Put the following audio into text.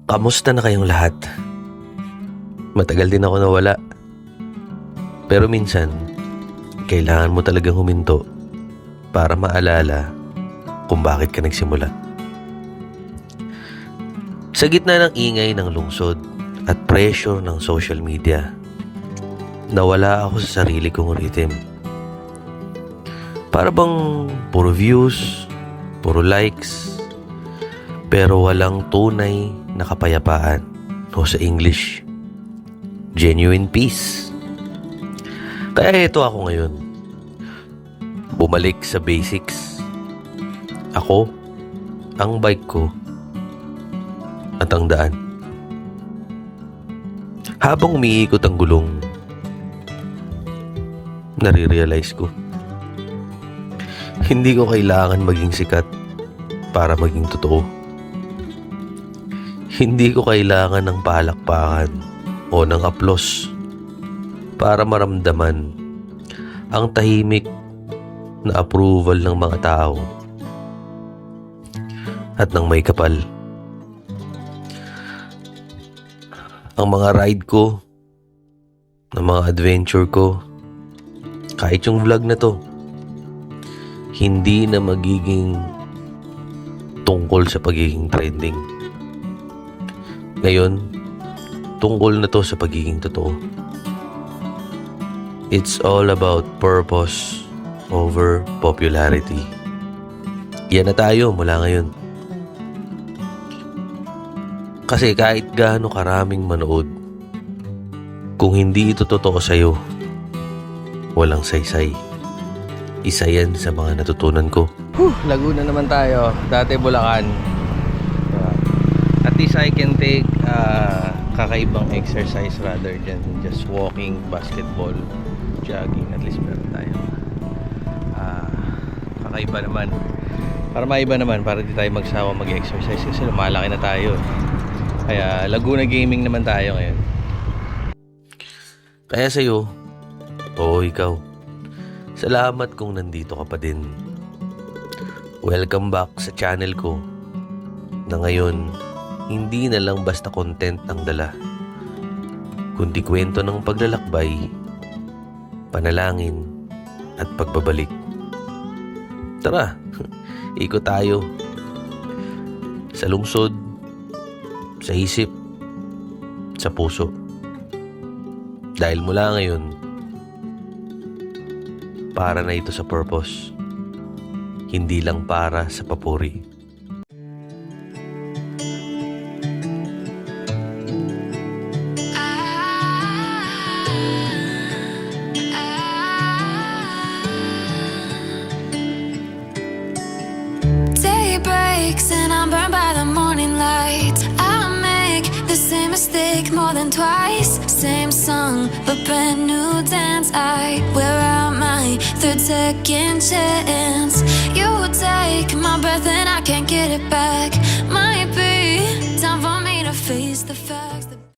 Kamusta na kayong lahat? Matagal din ako nawala. Pero minsan, kailangan mo talagang huminto para maalala kung bakit ka nagsimula. Sa gitna ng ingay ng lungsod at pressure ng social media, nawala ako sa sarili kong rhythm. Para bang puro views, puro likes, pero walang tunay na kapayapaan, o sa English, genuine peace. Kaya ito ako ngayon. Bumalik sa basics. Ako, ang bike ko, at ang daan. Habang umiikot ang gulong, nare-realize ko, hindi ko kailangan maging sikat para maging totoo. Hindi ko kailangan ng palakpakan o ng aplos para maramdaman ang tahimik na approval ng mga tao at ng may kapal. Ang mga ride ko, ang mga adventure ko, kahit yung vlog na to, hindi na magiging tungkol sa pagiging trending. Ngayon, tungkol na to sa pagiging totoo. It's all about purpose over popularity. Yan na tayo mula ngayon. Kasi kahit gaano karaming manood, kung hindi ito totoo sa'yo, walang saysay. Isa yan sa mga natutunan ko. Laguna naman tayo. Dati Bulacan. At least I can take kakaibang exercise rather than just walking, basketball, jogging. At least meron tayo kakaiba naman. Para maiba naman, para di tayo magsawa mag-exercise kasi lumalaki na tayo. Kaya Laguna Gaming naman tayo ngayon. Kaya sa'yo, oo ikaw, salamat kung nandito ka pa din. Welcome back sa channel ko na ngayon, hindi na lang basta content ang dala, kundi kwento ng paglalakbay, panalangin, at pagbabalik. Tara, ikot tayo. Sa lungsod, sa isip, sa puso. Dahil mula ngayon, para na ito sa purpose, hindi lang para sa papuri. Day breaks and I'm burned by the morning light. I make the same mistake more than twice. Same song, but brand new dance. I wear out my third second chance. You take my breath and I can't get it back. Might be time for me to face the facts.